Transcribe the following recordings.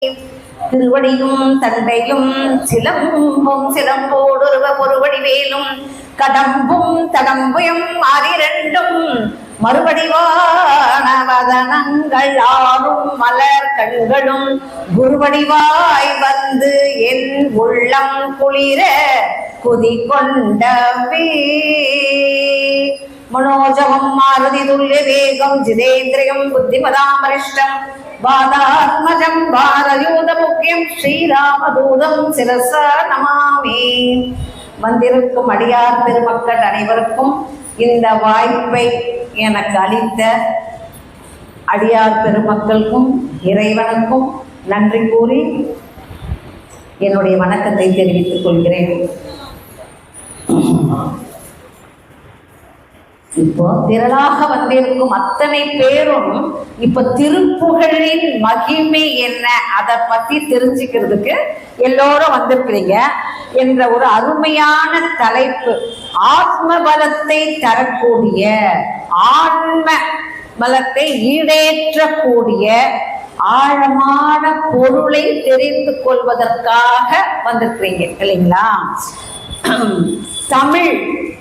திருவடியும் தண்டையும் சிலம்பும் சிலம்போடொருவ பொருவடி வேலும் கடம்பும் தடம்புயம் ஆறிரண்டும் மறுவடிவானவதனங்கள் ஆறும் மலர் கண்களும் குருவடிவாய் வந்து என் உள்ளம் குளிர குதி கொண்டவே மனோஜவம் மாருதி துல்லிய வேகம் ஜிதேந்திரியம் புத்திமதாமரிஷ்டம் பாதாத்மஜம் பாரயூத முக்கியம் ஸ்ரீராமதூதம் சிரச நமாமி. வந்திருக்கும் அடியார் பெருமக்கள் அனைவருக்கும் இந்த வாய்ப்பை எனக்கு அளித்த அடியார் பெருமக்களுக்கும் இறைவனுக்கும் நன்றி கூறி என்னுடைய வணக்கத்தை தெரிவித்துக் கொள்கிறேன். இப்போ திரளாக வந்திருக்கும் அத்தனை பேரும் இப்ப திருப்புகழின் மகிமை என்ன அதை பத்தி தெரிஞ்சுக்கிறதுக்கு எல்லோரும் வந்திருக்கிறீங்க என்ற ஒரு அருமையான தலைப்பு. ஆத்ம பலத்தை தரக்கூடிய, ஆன்ம பலத்தை ஈடேற்றக்கூடிய ஆழமான பொருளை தெரிந்து கொள்வதற்காக வந்திருக்கிறீங்க இல்லைங்களா?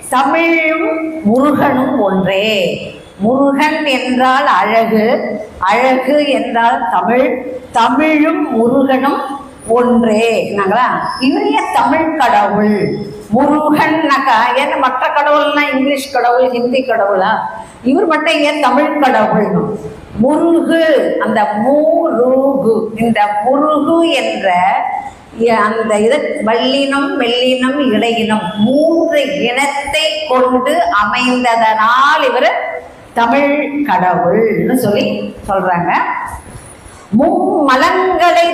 தமிழும் முருகனும் ஒன்றே. முருகன் என்றால் அழகு, அழகு என்றால் தமிழ், தமிழும் முருகனும் ஒன்றே. நாங்களா இவரைய தமிழ் கடவுள் முருகன்னாக்கா ஏன்னா மற்ற கடவுள்னா இங்கிலீஷ் கடவுள், ஹிந்தி கடவுளா? இவர் மட்டும் ஏன் தமிழ் கடவுள்? முருகு, அந்த முருகு, இந்த முருகு என்ற அந்த இது வல்லினம் மெல்லினம் இடையினம் மூன்று இனத்தை கொண்டு அமைந்ததனால் இவர் தமிழ் கடவுள்னு சொல்றாங்க. மும்மலங்களை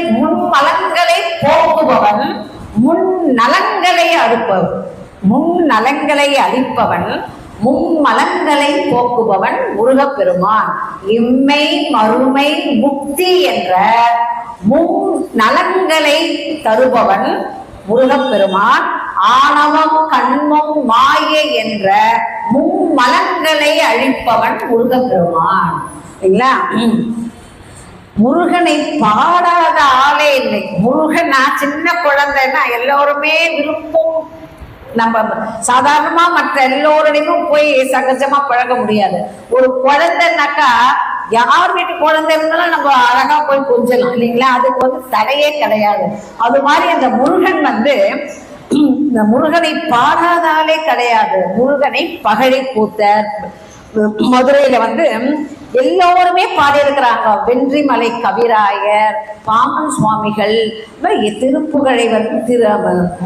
போக்குபவன், முன்னலங்களை அளிப்பவன், மும்மலங்களை போக்குபவன் முருகப்பெருமான். இம்மை மறுமை முக்தி என்ற நலங்களை தருபவன் முருகப்பெருமான். ஆணவம் கண்மம் மாயை என்ற மும்மலங்களை அழிப்பவன் முருகப்பெருமான். இல்லைங்களா? முருகனை பாடாத ஆளே இல்லை. முருகன் நான் சின்ன குழந்தைன்னா எல்லோருமே விருப்பம். நம்ம சாதாரணமா மற்ற எல்லோருடையும் போய் சகஜமா பழக முடியாது. ஒரு குழந்தைனாக்கா யார் வீட்டு குழந்தை இருந்தாலும் நம்ம அழகா போய் கொஞ்சலாம் இல்லைங்களா? அதுக்கு தடையே கிடையாது. அது மாதிரி அந்த முருகன் இந்த முருகனை பாடாதாலே கிடையாது. முருகனை பகழி கூத்தர் மதுரையில எல்லோருமே பாடியிருக்கிறாங்க. வென்றிமலை கவிராயர், பாமன் சுவாமிகள், திருப்புகழை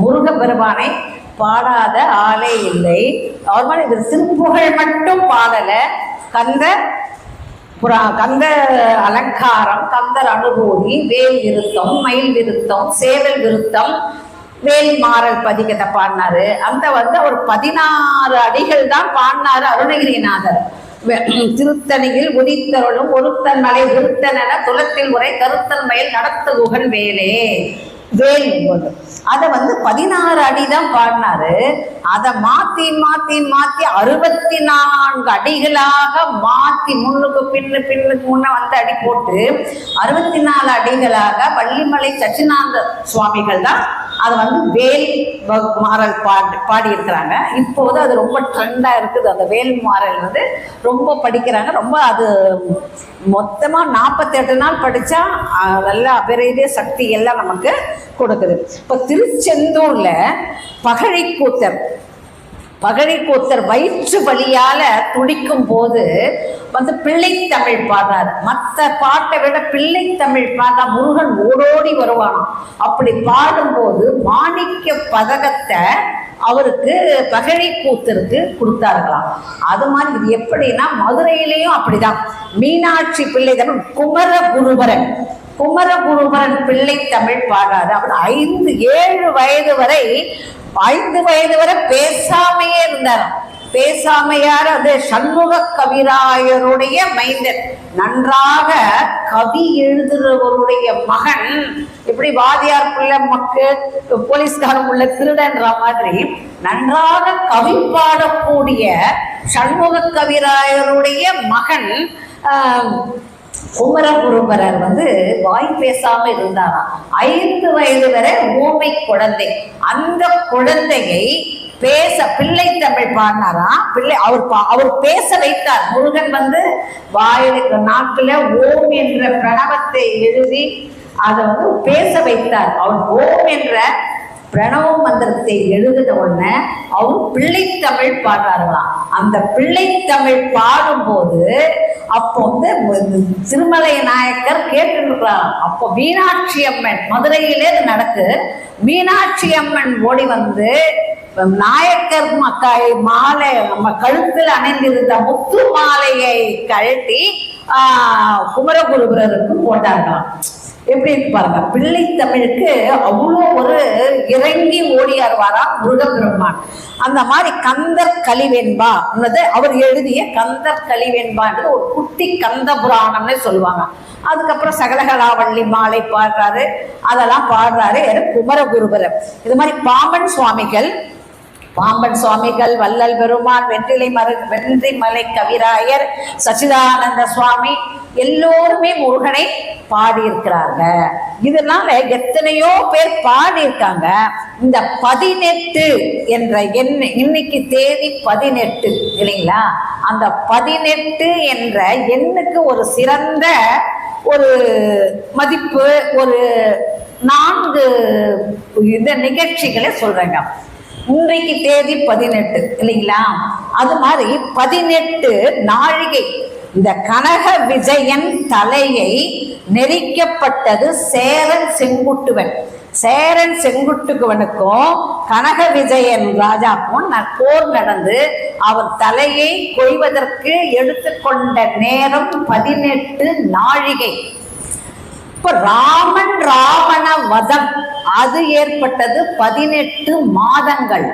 முருகப்பெருமானை பாடாத ஆளே இல்லை. அவர் மாதிரி திருப்புகழ் மட்டும் பாடல. கந்த அலங்காரம், கந்தர் அனுபூதி, வேல் விருத்தம், மயில் விருத்தம், சேவல் விருத்தம், வேல் மாறல் பதிகத்தை பாடினாரு. அந்த அவர் 16 அடிகள் தான் பாடினாரு அருணகிரிநாதர். திருத்தணியில் உதித்தருளும் ஒருத்தன் மலை விருத்தன துளத்தில் உரை கருத்தன் மயில் நடத்த குகன் வேலே வேல். அதை 16 அடிதான் பாடினாரு. அதை மாத்தி 64 அடிகளாக மாத்தி முன்னுக்கு பின்னுக்கு முன்ன அடி போட்டு 64 அடிகளாக வள்ளிமலை சச்சினானந்த சுவாமிகள் தான் அதை வேல் மாறல் பாடியிருக்கிறாங்க. இப்போது அது ரொம்ப ட்ரெண்டா இருக்குது. அந்த வேல் மாறல் ரொம்ப படிக்கிறாங்க. ரொம்ப அது மொத்தமா 48 நாள் படிச்சா நல்ல அபரித சக்தி எல்லாம் நமக்கு கொடுக்குது. இப்ப திருச்செந்தூர்ல பகழிக்கூத்தர் வயிற்று வலியால துடிக்கும் போது பிள்ளைத்தமிழ் பாடுறாரு. மற்ற பாட்டை விட பிள்ளைத்தமிழ் பாட்டா முருகன் ஓடோடி வருவானாம். அப்படி பாடும்போது மாணிக்க பதகத்தை அவருக்கு பகழிக்கூத்தருக்கு கொடுத்தாருக்கலாம். அது மாதிரி இது எப்படின்னா மதுரையிலையும் அப்படிதான். மீனாட்சி பிள்ளை தமிழ் குமரகுருபரன் பிள்ளை தமிழ் பாடாது. அவர் 5-7 வயது வரை பேசாமையே இருந்தாராம். பேசாமையார் அது சண்முக கவிராயருடைய மைந்தன். நன்றாக கவி எழுதுறவருடைய மகன். இப்படி வாதியார் பிள்ளை மக்கு போலீஸ்காரன் உள்ள திருடன்ற மாதிரி நன்றாக கவி பாடக்கூடிய சண்முக கவிராயருடைய மகன் குமரகுருபரர் வந்து வாய் பேசாம இருந்தாராம். 5 வயது வரை ஊமை குழந்தை. அந்த குழந்தையை பேச பிள்ளை தமிழ் பாடினாராம். அவர் பேச வைத்தார். முருகன் வந்து வாயிலுக்கு நாக்குல ஓம் என்ற பிரணவத்தை எழுதி அதை வந்து பேச வைத்தார். அவர் ஓம் என்ற பிரணவ மந்திரத்தை எழுதின உடனே அவர் பிள்ளைத்தமிழ் பாடுறார்களாம். அந்த பிள்ளைத்தமிழ் பாடும்போது அப்போ வந்து திருமலை நாயக்கர் கேட்டுருக்கிறார். அப்போ மீனாட்சி அம்மன் மதுரையிலே அது நடக்கு. மீனாட்சி அம்மன் ஓடி வந்து நாயக்கர் மாலை நம்ம கழுத்தில் அணிந்திருந்த முத்து மாலையை கழட்டி குமரகுருபரருக்கு போட்டார்களாம். எப்படி இருக்கு பாருங்க. பிள்ளை தமிழுக்கு அவ்வளோ ஒரு இறங்கி ஓடியாருவாரா முருகப்பெருமான். அந்த மாதிரி கந்தர் கலிவெண்பா அவர் எழுதிய கந்தர் கலிவெண்பான்றது ஒரு குட்டி கந்த புராணம்னு சொல்லுவாங்க. அதுக்கப்புறம் சகலகலாவள்ளி மாலை பாடுறாரு, அதெல்லாம் பாடுறாரு குமரகுருபரர். இது மாதிரி பாம்பன் சுவாமிகள், வள்ளல் பெருமான், வென்றிமலை கவிராயர், சச்சிதானந்த சுவாமி எல்லோருமே முருகனை பாடியிருக்கிறாங்க. இதனால எத்தனையோ பேர் பாடியிருக்காங்க. இந்த 18 என்ற இன்னைக்கு தேதி 18 இல்லைங்களா? அந்த 18 என்ற எண்ணுக்கு ஒரு சிறந்த ஒரு மதிப்பு, ஒரு 4 இந்த நிகழ்ச்சிகளை சொல்றேங்க. இன்றைக்கு தேதி 18 இல்லைங்களா? அது மாதிரி 18 நாழிகை இந்த கனக விஜயன் தலையை நெரிக்கப்பட்டது சேரன் செங்குட்டுவன். சேரன் செங்குட்டுவனுக்கும் கனக விஜயன் ராஜாக்கும் போர் நடந்து அவர் தலையை கொய்வதற்கு எடுத்துக்கொண்ட நேரம் 18 நாழிகை. இப்ப ராவண வதம் அது ஏற்பட்டது 18 மாதங்கள்.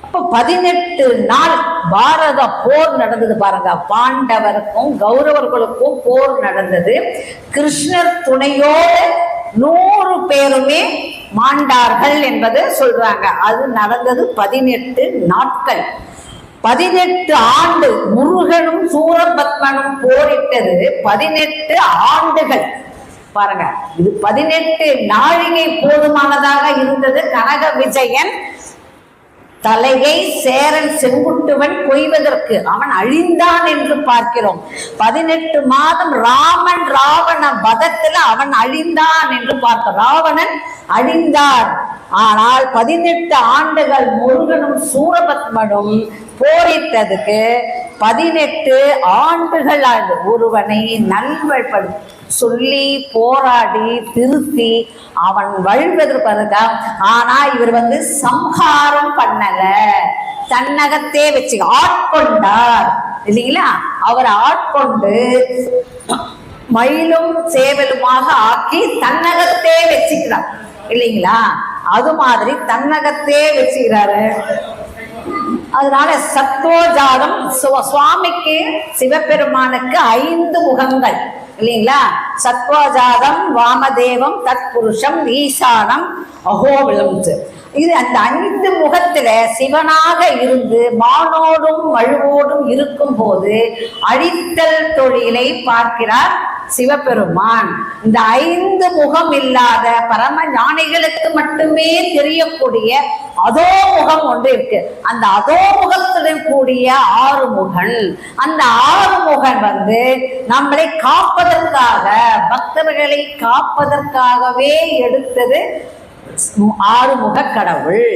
அப்ப 18 நாள் பாரத போர் நடந்தது பாருங்க. பாண்டவருக்கும் கௌரவர்களுக்கும் போர் நடந்தது. கிருஷ்ணர் துணையோடு 100 பேருமே மாண்டார்கள் என்பது சொல்றாங்க. அது நடந்தது 18 நாட்கள். 18 ஆண்டு முருகனும் சூரபத்மனும் போரிட்டது 18 ஆண்டுகள் பாருங்க. இது 18 நாழிகை போதுமானதாக இருந்தது. கனக விஜயன் தலையை சேரன் செங்குட்டுவன் கொய்வதற்கு அவன் அழிந்தான் என்று பார்க்கிறோம். 18 மாதம் ராவண வதத்துல அவன் அழிந்தான் என்று பார்க்கிறோம். ராவணன் அழிந்தான். ஆனால் 18 ஆண்டுகள் முருகனும் சூரபத்மனும் போரிட்டதுக்கு 18 ஆண்டுகள் ஒருவனை நல்வழிப்படுத்த சொல்லி போராடி திருத்தி அவன் வழிவதற்காக. ஆனா இவர் வந்து சம்ஹாரம் பண்ணல, தன்னகத்தே வச்சு ஆட்கொண்டார் இல்லைங்களா? அவர் ஆட்கொண்டு மயிலும் சேவலுமாக ஆக்கி தன்னகத்தே வச்சுக்கிறார் இல்லைங்களா? அது மாதிரி தன்னகத்தே வச்சுக்கிறாரு. அதனால சத்வோஜாதம் சுவாமிக்கு சிவபெருமானுக்கு 5 முகங்கள் இல்லைங்களா? சத்வோஜாதம், வாமதேவம், தத்புருஷம், ஈசானம், அகோபிலம். இது அந்த 5 முகத்துல சிவனாக இருந்து மானோடும் மழுவோடும் இருக்கும் போது அழித்தல் தொழிலை பார்க்கிறார் சிவபெருமான். இந்த 5 முகம் இல்லாத பரம ஞானிகளுக்கு மட்டுமே தெரியக்கூடிய அதோ முகம் ஒன்று இருக்கு. அந்த அதோ முகத்துடன் கூடிய 6 முகன். அந்த 6 முகன் வந்து நம்மளை காப்பதற்காக, பக்தர்களை காப்பதற்காகவே எடுத்தது 6 முக கடவுள்.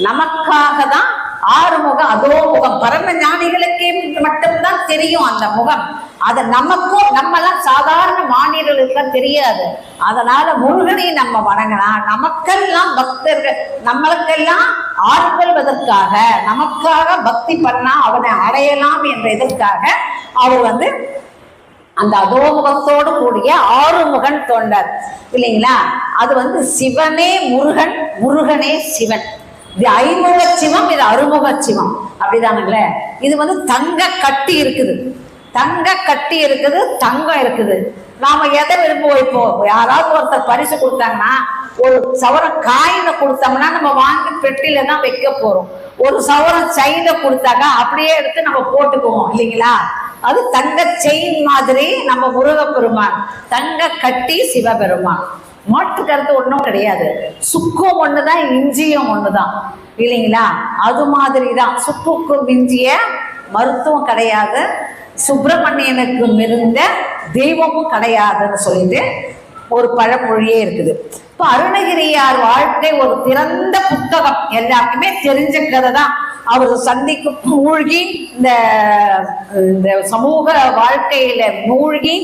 நமக்காக தான் 6 முகம். அதோ முகம் பரம ஞானிகளுக்கே மட்டும்தான் தெரியும் அந்த முகம். அது நமக்கும் நம்மெல்லாம் சாதாரண மாநிலங்களுக்கு தெரியாது. அதனால முருகனை நம்ம வணங்கினா நமக்கெல்லாம் பக்தர்கள் நம்மளுக்கெல்லாம் ஆட்கொள்வதற்காக, நமக்காக பக்தி பண்ணா அவனை அடையலாம் என்ற இதற்காக அவர் வந்து அந்த அதோமுகத்தோடு கூடிய 6 முகன் தொண்டர் இல்லைங்களா? அது வந்து சிவனே முருகன், முருகனே சிவன். இது 5முக சிவம், இது அறுமுக சிவம் அப்படிதானுங்களே. இது வந்து தங்க கட்டி இருக்குது, தங்க கட்டி இருக்குது, தங்கம் இருக்குது. நாம எதை விரும்புவோம்? இப்போ யாராவது ஒருத்தர் பரிசு கொடுத்தாங்கன்னா ஒரு சவரம் காயினை கொடுத்தோம்னா நம்ம வாங்கி பெட்டியில தான் வைக்க போறோம். ஒரு சவரம் செயினை கொடுத்தாங்க அப்படியே எடுத்து நம்ம போட்டுக்குவோம் இல்லைங்களா? அது தங்க செயின் மாதிரி நம்ம முருகப்பெருமான், தங்க கட்டி சிவபெருமான். மாற்று கருத்து ஒன்றும் கிடையாது. சுக்கும் ஒண்ணுதான், இஞ்சியும் ஒண்ணுதான் இல்லைங்களா? அது மாதிரிதான் சுப்புக்கு மிஞ்சிய மருத்துவம் கிடையாது, சுப்பிரமணியனுக்கு மிருந்த தெய்வமும் கிடையாதுன்னு சொல்லிட்டு ஒரு பழமொழியே இருக்குது. இப்ப அருணகிரியார் வாழ்க்கை ஒரு திறந்த புத்தகம், எல்லாருக்குமே தெரிஞ்ச கதை தான். அவர் சந்திக்கு மூழ்கி இந்த சமூக வாழ்க்கையில மூழ்கி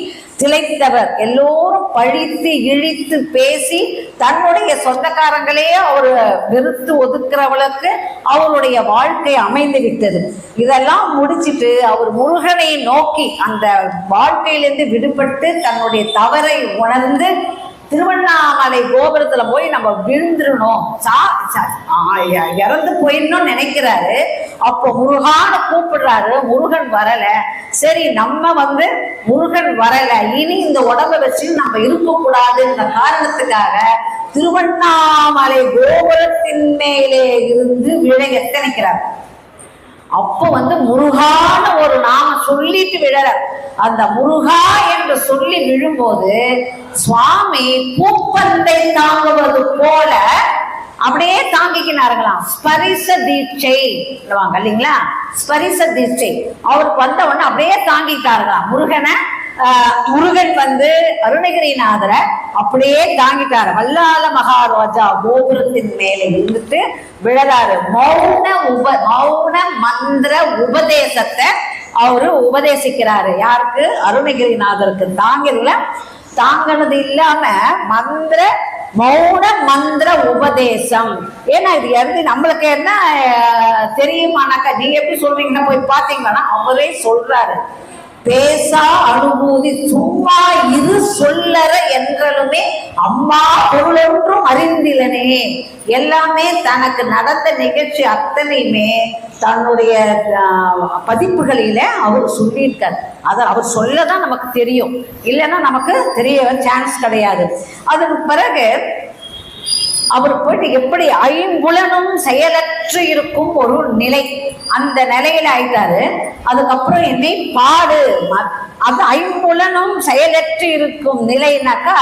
திளைத்தவர். எல்லோரும் பழித்து இழித்து பேசி தன்னுடைய சொந்தக்காரங்களே அவர் வெறுத்து ஒதுக்குறவளுக்கு அவருடைய வாழ்க்கை அமைந்து விட்டது. இதெல்லாம் முடிச்சிட்டு அவர் முருகனை நோக்கி அந்த வாழ்க்கையிலிருந்து விடுபட்டு தன்னுடைய தவறை உணர்ந்து திருவண்ணாமலை கோபுரத்துல போய் நம்ம விழுந்துடணும், இறந்து போயிடணும்னு நினைக்கிறாரு. அப்போ முருகான்னு கூப்பிடுறாரு, முருகன் வரல. சரி, நம்ம முருகன் வரல, இனி இந்த உடம்ப வச்சு நம்ம இருக்கக்கூடாதுன்ற காரணத்துக்காக திருவண்ணாமலை கோபுரத்தின் மேலே இருந்து விழ எத்தனைக்கிறார். அப்போ முருகான ஒரு நாம சொல்லிட்டு விழற. அந்த முருகா என்று சொல்லி விழும்போது சுவாமி பூப்பந்தை தாங்குவது போல அப்படியே தாங்கிக்கினார்களாம். ஸ்பரிச தீட்சை இல்லைங்களா? ஸ்பரிச தீட்சை அவருக்கு வந்தவொன்னு அப்படியே தாங்கிட்டார்களாம். முருகன் அருணகிரிநாதரை அப்படியே தாங்கிட்டாரு. வல்லால மகாராஜா கோபுரத்தின் மேலே இருந்துட்டு விழறாரு. மௌன மந்திர உபதேசத்தை அவரு உபதேசிக்கிறாரு. யாருக்கு? அருணகிரிநாதருக்கு. தாங்கினது இல்லாம மௌன மந்திர உபதேசம். ஏன்னா இது எழுதி நம்மளுக்கு என்ன தெரியுமானாக்கா, நீங்க எப்படி சொல்றீங்கன்னா போய் பாத்தீங்கன்னா அவரே சொல்றாரு, பேசா அனுபூதி சும்மா இரு சொல்லற என்றலுமே அம்மா பொருளொன்றும் அறிந்திலனே. எல்லாமே தனக்கு நடந்த நிகழ்ச்சி அத்தனையுமே தன்னுடைய பதிப்புகளில அவர் சொல்லியிருக்கார். அதை அவர் சொல்லதான் நமக்கு தெரியும், இல்லைன்னா நமக்கு தெரிய சான்ஸ் கிடையாது. அதற்கு பிறகு அவர் போயிட்டு எப்படி ஐம்புலனும் செயலற்று இருக்கும் ஒரு நிலை, அந்த நிலையில ஆயிட்டாரு. அதுக்கப்புறம் என்னை பாடு, அது ஐம்புலனும் செயலற்று இருக்கும் நிலைனாக்கா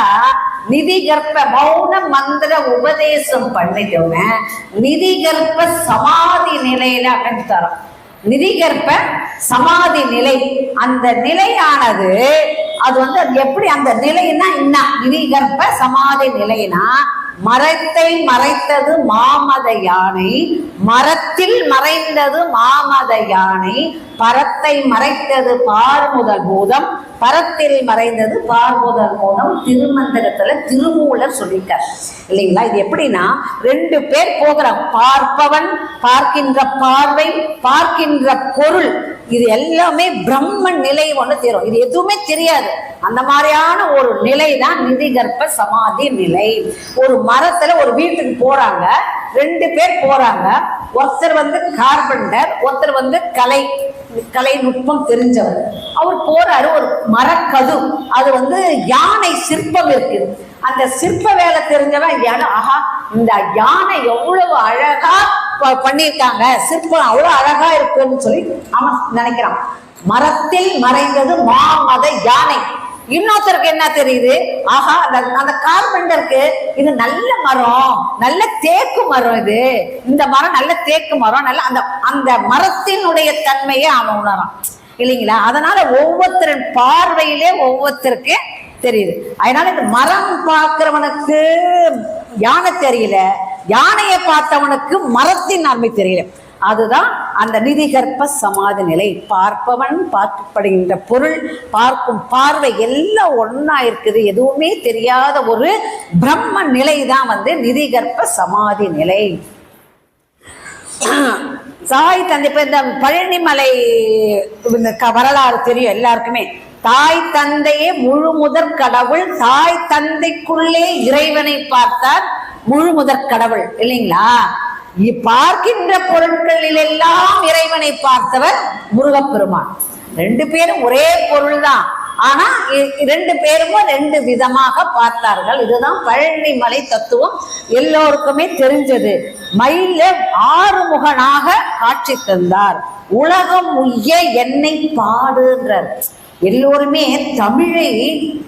நிதிகற்ப மௌன மந்திர உபதேசம் பண்ணிட்டோங்க. நிதிகற்ப சமாதி நிலையில அப்படின்னு தரோம். நிதிகற்ப சமாதி நிலை, அந்த நிலையானது அது அது எப்படி அந்த நிலைன்னா என்ன? நிதிகற்ப சமாதி நிலைனா மரத்தை மறைத்தது மாமத யானை, மரத்தில் மறைந்தது மாமத யானை, பரத்தை மறைத்தது பார்முதல் பூதம், பரத்தில் மறைந்தது பார்முதல் பூதம். திருமந்திரத்துல திருமூலர் சொல்லிட்டார் இல்லைங்களா? இது எப்படின்னா, ரெண்டு பேர் போகிறான். பார்ப்பவன், பார்க்கின்ற பார்வை, பார்க்கின்ற பொருள், இது எல்லாமே பிரம்ம நிலை ஒண்ணு தெரியும். இது எதுவுமே தெரியாது. அந்த மாதிரியான ஒரு நிலை தான் நிதிகற்ப சமாதி நிலை. ஒரு மரத்துல ஒரு வீட்டுக்கு போறாங்க, ரெண்டு பேர் போறாங்க. ஒருத்தர் கார்பெண்டர், ஒருத்தர் கலை நுட்பம் தெரிஞ்சவர். அவர் போறாரு. ஒரு மரக்கது, அது யானை சிற்பம் இருக்கு. அந்த சிற்ப வேலை தெரிஞ்சவன் ஆஹா, இந்த யானை எவ்வளவு அழகா பண்ணியிருக்காங்க, சிற்பம் அவ்வளவு அழகா இருக்குன்னு சொல்லி அவன் நினைக்கிறான். மரத்தில் மறைந்தது மாமத யானை. இன்னொருத்தருக்கு என்ன தெரியுது? ஆஹா, அந்த கார்பெண்டருக்கு இது நல்ல மரம், நல்ல தேக்கு மரம், இது இந்த மரம் நல்ல தேக்கு மரம், நல்ல அந்த மரத்தினுடைய தன்மையை அவன் உணரான் இல்லைங்களா? அதனால ஒவ்வொருத்தரின் பார்வையிலே ஒவ்வொருத்தருக்கு தெரியுது. அதனால இந்த மரம் பார்க்கிறவனுக்கு யானை தெரியல, யானையை பார்த்தவனுக்கு மரத்தின் நன்மை தெரியல. அதுதான் அந்த நிதிகற்ப சமாதி நிலை. பார்ப்பவன், பார்க்கப்படுகின்ற பொருள், பார்க்கும் பார்வை எல்லாம் ஒன்னா இருக்குது. எதுவுமே தெரியாத ஒரு பிரம்ம நிலை தான் நிதிகற்ப சமாதி நிலை. தாய் தந்தை, இப்ப இந்த பழனிமலை வரலாறு தெரியும் எல்லாருக்குமே. தாய் தந்தையே முழு முதற் கடவுள், தாய் தந்தைக்குள்ளே இறைவனை பார்த்தார் முழு முதற் கடவுள் இல்லைங்களா? பார்க்கின்ற பொருட்களில் எல்லாம் இறைவனை பார்த்தவர் முருகப்பெருமான். ரெண்டு பேரும் ஒரே பொருள் தான், ஆனா இரண்டு பேரும் ரெண்டு விதமாக பார்த்தார்கள். இதுதான் பழனிமலை தத்துவம், எல்லோருக்குமே தெரிஞ்சது. மயில ஆறுமுகனாக காட்சி தந்தார். உலகம் உய்ய என்னை பாடுன்றார். எல்லோருமே தமிழை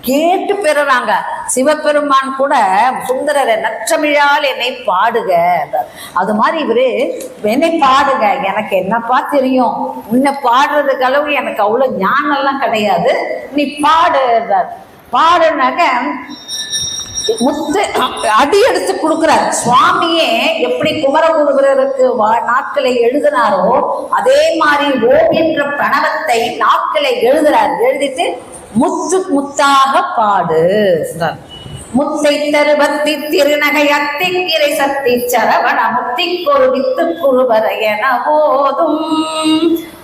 கேட்டு பெறுறாங்க. சிவபெருமான் கூட சுந்தரரை நற்றமிழால் என்னை பாடுக, அது மாதிரி இவரு என்னை பாடுக, எனக்கு என்னப்பா தெரியும், உன்னை பாடுறதுக்கு அளவு எனக்கு அவ்வளவு ஞானம்லாம் கிடையாது, நீ பாடுறார். பாடுனாக்க முத்து அடி எடுத்து கொடுக்கிறார். சுவாமியே எப்படி குமரகுருவருக்கு நாட்களை எழுதினாரோ அதே மாதிரி ஓவின்ற பிரணவத்தை நாட்களை எழுதுறார். எழுதிட்டு முத்து முத்தாக பாடு. முத்தை தருவத்தி திருநகை அத்திக்கிரை சக்தி சரவண முத்தி கொருவித்து குருவர என போதும்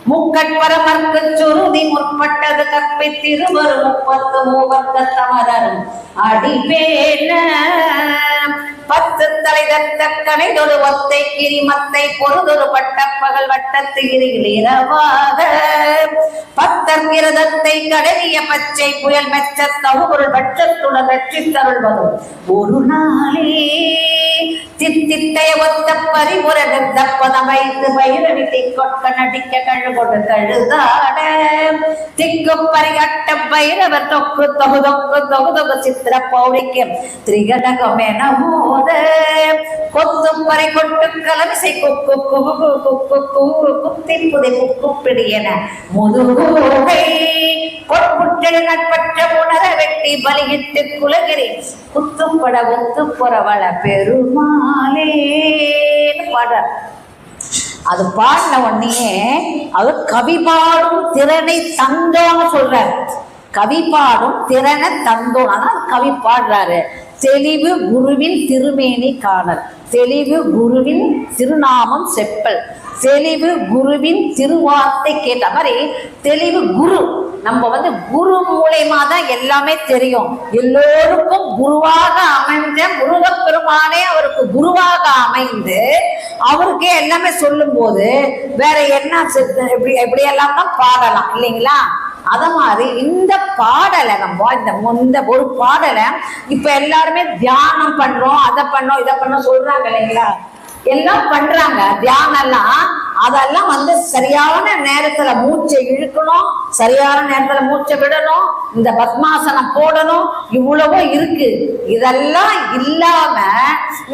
முக்கட்பரமர்க்கு சுருதி முற்பட்டது கற்பை திருவரு 30 மூவர்க்க தமரரும் அடிபேன 10 தலைதத்த கனைதொரு ஒத்தை கிரிமத்தை பொருதொரு பட்ட பகல் வட்டத்து கிரியில் இரவாக 10 விரதத்தை கடவிய பச்சை புயல் மெச்ச தகுபொருள் பட்சத்துடன் ரட்சித்தருள்வதும் ஒரு நாளே தித்தித்தைய ஒத்த பரிபுர தப்பதம் வைத்து பைரவித்தை கொட்க நடிக்க கழுகொடு கழுதாட திக்கு பரிகட்ட பைரவர் தொக்கு தொகு தொக்கு தொகு தொகு சித்திர பௌரிக்கு திரிகடகம் என மோத கொத்தும் பறை கொட்டு கலமிசை குக்கு குகு குக்கு குகு குத்தி புதை குக்கு பிடியன முதுகூகை பொற்புற்றல் நட்பற்ற உணர வெட்டி பலியிட்டு குலகிரி குத்துப்பட ஒத்து புறவள பெருமாளேன்னு பாடுறார். அது பாடின உடனே அவர் கவி பாடும் திறனை தந்தோன்னு சொல்றார். கவி பாடும் திறனை தந்தோம், ஆனால் கவி பாடுறாரு. தெளிவு குருவின் திருமேனி காணல், தெளிவு குருவின் திருநாமம் செப்பல், தெளிவு குருவின் திருவார்த்தை கேட்ட மாதிரி தெளிவு குரு. நம்ம குரு மூலமா தான் எல்லாமே தெரியும். எல்லோருக்கும் குருவாக அமைந்த முருகப்பெருமானே அவருக்கு குருவாக அமைந்து அவருக்கே எல்லாமே சொல்லும் போது வேற என்ன எப்படி எல்லாம் தான் பாடலாம் இல்லைங்களா? அத மாதிரி இந்த பாடலை நம்ம இந்த ஒரு பாடலை இப்ப எல்லாருமே தியானம் பண்றோம், அதை பண்ணோம் இதை பண்ணோம் சொல்றாங்க இல்லைங்களா? எல்லாம் பண்றாங்க தியானம் எல்லாம். அதெல்லாம் சரியான நேரத்துல மூச்சை இழுக்கணும், சரியான நேரத்துல மூச்சை விடணும், இந்த பத்மாசனம் போடணும், இவ்வளவோ இருக்கு. இதெல்லாம் இல்லாம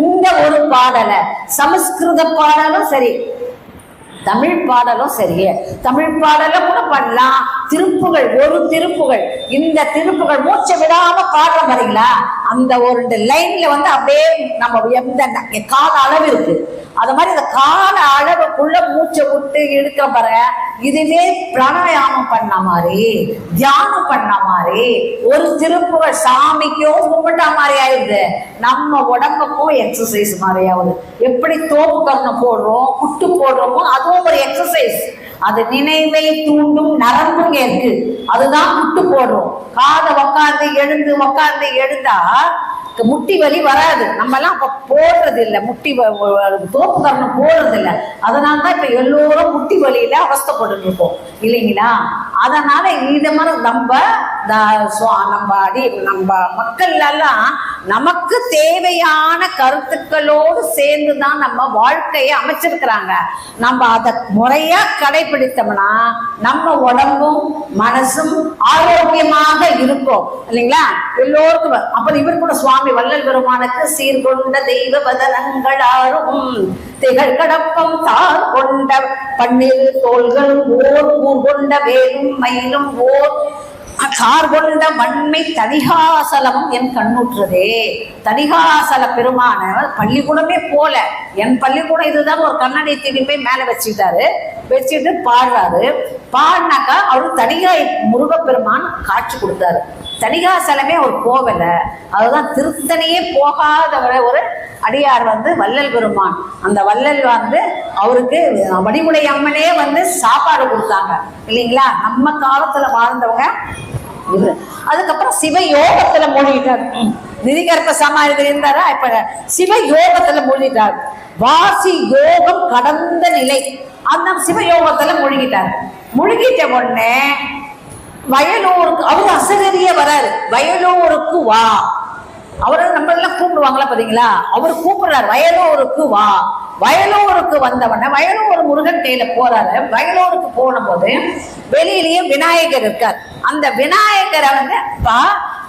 இந்த ஒரு பாடலை, சமஸ்கிருத பாடலும் சரி தமிழ் பாடலும் சரி, தமிழ் பாடலும் கூட பண்ணலாம். திருப்புகள், ஒரு திருப்புகள், இந்த திருப்புகள் மூச்சை விடாம பாடுற பாருங்களா, அந்த ஒரு லைன்ல அப்படியே நம்ம எந்த கால அளவு இருக்கு, அது மாதிரி இந்த கால அளவுக்குள்ள மூச்சை விட்டு இழுக்க பாரு. இதுவே பிராணாயாமம் பண்ண மாதிரி, தியானம் பண்ண மாதிரி, ஒரு திருப்புகள் சாமிக்கும் கும்பிட்ட மாதிரி ஆயிடுது, நம்ம உடம்புக்கும் எக்ஸசைஸ் மாதிரி ஆகுது. எப்படி தோப்பு கரணம் போடுறோம், குட்டு போடுறோமோ அதுவும் ஒரு எக்ஸசைஸ். அது நினைவை தூண்டும் நரம்புங்க இருக்கு, அதுதான் குட்டு போடுறோம். காதை உக்காந்து எழுந்தா முட்டி வலி வராது. நம்ம எல்லாம் அப்ப போடுறது இல்லை, முட்டி தோப்பு கரணம் போடுறது இல்லை. அதனாலதான் இப்ப எல்லோரும் முட்டி வலியில அவஸ்தைப்பட்டு இருக்கோம் இல்லைங்களா? அதனால இந்த மாதிரி நம்ம மக்கள் எல்லாம் நமக்கு தேவையான கருத்துக்களோடு சேர்ந்துதான் நம்ம வாழ்க்கையை அமைச்சிருக்கிறாங்க. நம்ம அதை முறையா கடைபிடித்தோம்னா நம்ம உடம்பும் மனசும் ஆரோக்கியமாக இருக்கும் இல்லைங்களா? எல்லோருக்கும். அப்ப இவர் கூட சுவாமி வள்ளல் பெருமானுக்கு சீர்கொண்ட தெய்வ பதனங்களாரும் திகழ் கடப்பம் தார் கொண்ட பன்னிரு தோள்களும் ஓர் ஊர் கொண்ட வேலும் மயிலும் ஓர் கார்கொண்ட வன்மை தணிகாசலம் என் கண்ணுற்றதே. தணிகாசல பெருமான பள்ளிக்கூடமே போல, என் பள்ளிக்கூடம் இதுதான், ஒரு கண்ணாடி தீனி போய் மேல வச்சுட்டு பாடுறாரு. பாடினாக்கா அவரு தணிகாய் முருகப்பெருமான் காட்சி கொடுத்தாரு. தணிகாசலமே அவர் போகல, அதுதான் திருத்தணியே போகாத ஒரு அடியார் வள்ளல் பெருமான். அந்த வள்ளல் அவருக்கு வடிவுடை அம்மனே சாப்பாடு கொடுத்தாங்க இல்லைங்களா? நம்ம காலத்துல வாழ்ந்தவங்க. அதுக்கப்புறம் சிவ யோகத்துல மூழ்கிட்டார். நிதிகற்ப சமாதி இருந்தாரா, இப்ப சிவ யோகத்துல மூழ்கிட்டார். வாசி யோகம் கடந்த நிலை, அந்த சிவ யோகத்துல மூழ்கிட்டார். முழுகிட்ட உடனே வயலூருக்கு அவரு அசகரிய வராரு, வயலூருக்கு வா. அவரை நம்ம எல்லாம் கூப்பிடுவாங்களா பாத்தீங்களா, அவரு கூப்பிடுறாரு வயலூருக்கு வா. வயலூருக்கு வந்தவன வயலூர் முருகன் கையில போறாரு. வயலூருக்கு போன போது வெளியிலேயே விநாயகர் இருக்கார். அந்த விநாயகரை வந்து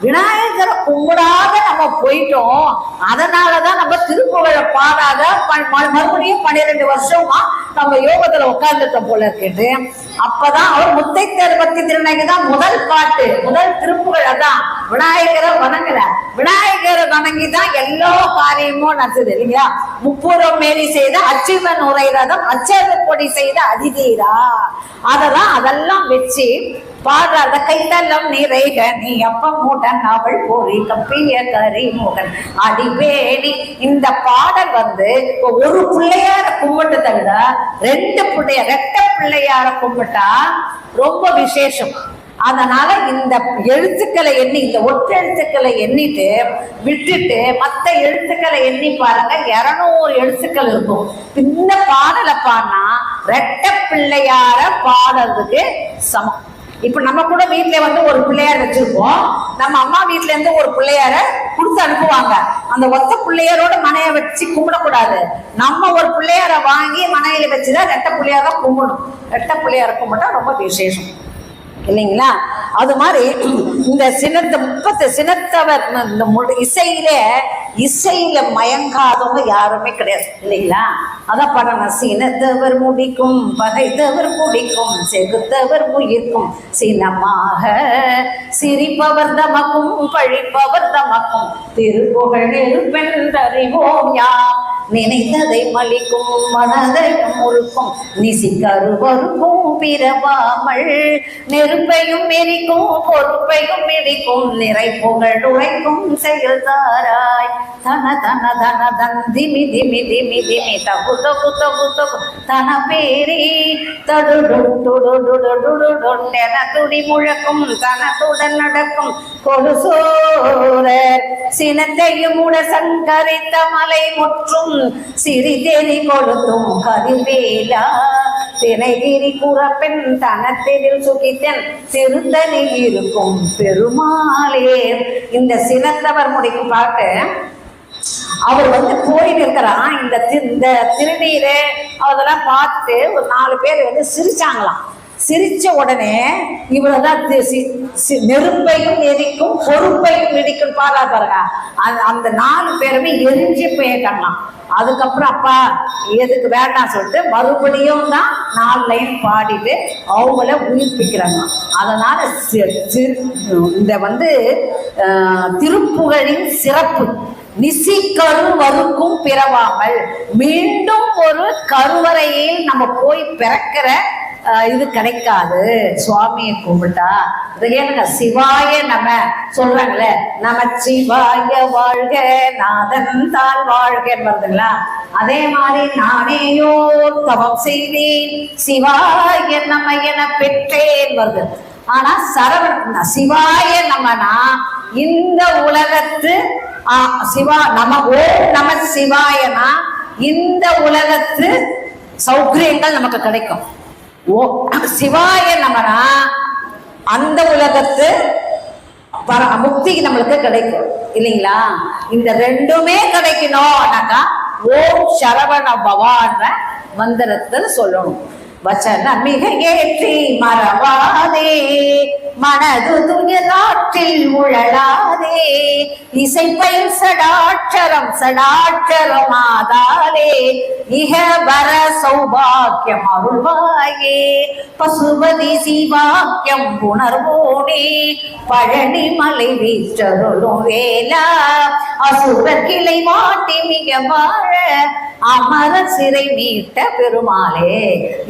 விநாயகரை கும்பிடாத நம்ம போயிட்டோம், அதனாலதான் நம்ம திருப்புகழை பாடாத மறுபடியும் 12 வருஷமா நம்ம யோகத்துல உட்கார்ந்துட்டோம் போல இருக்குது. அப்பதான் அவர் முத்தைத்தர் பத்தி திருநங்கை தான் முதல் பாட்டு, முதல் திருப்புகழை தான். விநாயகரை வணங்கல, விநாயகரை வணங்கிதான் எல்லா காரியமும் நடத்துது இல்லைங்களா. முப்புறம் மேலி செய்த அச்சுவன் உரைரதம் அச்சது பொடி செய்த அதிதீரா, அதெல்லாம் வச்சு பாடுறாத. கைத்தல்லம் நிறைக நீ அப்ப மூடன் அவள் போரி கப்பிய கரி மூடன் அடிவேணி. இந்த பாடல் வந்து ஒரு பிள்ளையார கும்பிட்டதை விட 2 பிள்ளையார், 2 பிள்ளையார கும்பிட்டா ரொம்ப விசேஷம். அதனால இந்த எழுத்துக்களை எண்ணி, இந்த ஒற்றை எழுத்துக்களை எண்ணிட்டு விட்டுட்டு மற்ற எழுத்துக்களை எண்ணி பாருங்க, 200 எழுத்துக்கள் இருக்கும். இந்த பாடலை பாடினா 2 பிள்ளையார பாடுறதுக்கு சமம். இப்ப நம்ம கூட வீட்டுல வந்து ஒரு பிள்ளையார் வச்சிருப்போம், நம்ம அம்மா வீட்டுல இருந்து ஒரு பிள்ளையார கொடுத்து அனுப்புவாங்க. அந்த ஒத்த பிள்ளையாரோட மனைய வச்சு கும்பிடக்கூடாது, நம்ம ஒரு பிள்ளையார வாங்கி மனையில வச்சுதான் 2 பிள்ளையார கும்பிடணும். 2 பிள்ளையார கும்பிட்டா ரொம்ப விசேஷம் இல்லைங்களா. அது மாதிரி இந்த 30 சினத்தவர் இசையில மயங்காதவங்க யாருமே கிடையாது இல்லைங்களா. அதான் படம், சினத்தவர் முடிக்கும் பகைத்தவர் பிடிக்கும் செகுத்தவர் உயிர்க்கும் சினமாக சிரிப்பவர் தமக்கும் பழிப்பவர் தமக்கும் திருப்புகழ் நெருப்பென்றறிவோம் யாம் நினைத்ததை மலிக்கும் மனதை முழுக்கும் நிசிக்கருவருக்கும் பிறவாமல் நெருப்பையும் எரிக்கும் பொறுப்பையும் இடிக்கும் நிறை புகழ் உரைக்கும் செயல்தாராய் தன தன தன தன் திமி திமி திமி திமி தகு தகு தகு தகு தன பேரி தடுடும் துடுடுடுடுடுடென துடி முழக்கும் தனத்துடன் நடக்கும் கொடுசோரர் சினத்தையும் உட சங்கரித்த மலை முற்றும் சிறிதெறி கொடுத்தும் கதிர்வேலா தினைகிரி குறப்பெண் தனத்தெதில் சுகித்தன் திருத்தனில் இருக்கும் பெருமாளே. இந்த சினத்தவர் முடிக்கும் பாட்டு அவர் வந்து போயிட்டு இருக்கிறான். இந்த திருநீரை அதெல்லாம் பார்த்துட்டு ஒரு 4 பேர் வந்து சிரிச்சாங்களாம். சிரிச்ச உடனே இவ்வளவுதான் நெருப்பையும் எரிக்கும் பொறுப்பையும் இடிக்கும் பாரா பாருங்க. அந்த 4 பேருமே எரிஞ்சு போயிட்டாங்களாம். அதுக்கப்புறம் அப்பா எதுக்கு வேண்டாம் சொல்லிட்டு மறுபடியும் தான் 4 லைன் பாடிட்டு அவங்கள உயிர்ப்பிக்கிறாங்க. அதனால இந்த வந்து திருப்புகழின் சிறப்பு நிசி கருவருக்கும் பிறவாமல் மீண்டும் ஒரு கருவறையில் நம்ம போய் பிறக்கிற இது கிடைக்காது. சுவாமியை கும்பிட்டா ஏனுங்க சிவாய நம சொல்றாங்களே, நம சிவாய வாழ்க நாதன் தான் வாழ்கன்னு வருதுங்களா. அதே மாதிரி நானேயோ தவம் செய்தேன் சிவாய நம என பெற்றேன் வருது. ஆனா சரவண சிவாய நமனா இந்த உலகத்து சிவா நம ஓம் நம சிவாயனா இந்த உலகத்து சௌகரியங்கள் நமக்கு கிடைக்கும். ஓ சிவாய நமனா அந்த உலகத்து முக்தி நம்மளுக்கு கிடைக்கும் இல்லைங்களா. இந்த 2மே கிடைக்கணும்னாக்கா ஓம் சரவண பவான்ற மந்திரத்தை சொல்லணும். வச்சன மிக ஏற்றி மறவாதே மனது துயராற்றில் உழலாதே இசைப்பயில் சடாட்சரம் சடாட்சரமாதாலே இக வர சௌபாக்கியம் அருள்வாயே பசுபதி சிவாக்கியம் உணர்வோனே பழனி மலை வீற்றருளும் வேலா அசுர கிளை மாட்டி மிக வாழ அமர சிறை மீட்ட பெருமாளே.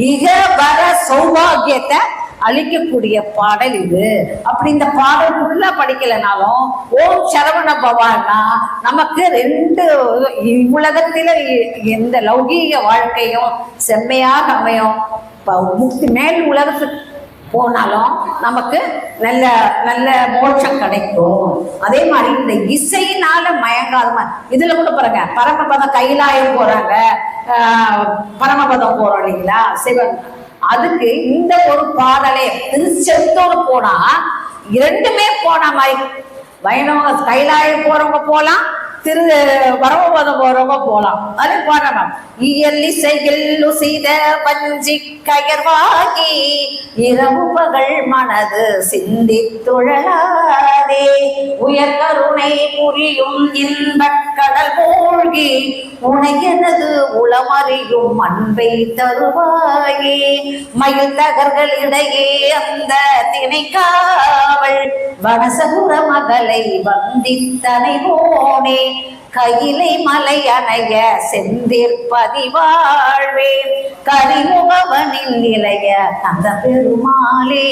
இக வர சௌபாகியத்தை அளிக்கக்கூடிய பாடல் இது. அப்படி இந்த பாடல் ஃபுல்லா படிக்கலனாலும் ஓம் சரவண பவான்னா நமக்கு 2 உலகத்தில எந்த லௌகீக வாழ்க்கையும் செம்மையாக அமையும். முக்தி மேல் உலகத்துக்கு போனாலும் நமக்கு நல்ல நல்ல மோட்சம் கிடைக்கும். அதே மாதிரி இந்த இசையினால மயங்காத இதுல கூட பாருங்க, பரமபதம் கைலாயம் போறாங்க, பரமபதம் போறோம் இல்லைங்களா. சிவன் அதுக்கு இந்த ஒரு பாடலே திருச்செந்தூர் போனா இரண்டுமே போன மாதிரி, வைணவ கைலாயம் போறவங்க போலாம், திரு வரவபதம் போறவங்க போலாம். அது பாடலாம். இயல்லிசையில் உசித வஞ்சி கயர்வாகி இரவு பகல் மனது சிந்தித்துழலாதே உயர்கருணை புரியும் இன்பக் கடல் மூழ்கி உனையனது உளமறியும் அன்பை தருவாயே மயில் தகர்களிடையே அந்த திணைக்காவல் வனசகுர மகளை வந்தித்தனை போனே கையிலை மலை அணைய செந்திற்பதி வாழ்வே கரிமுகவனில் நிலைய கந்த பெருமாளே.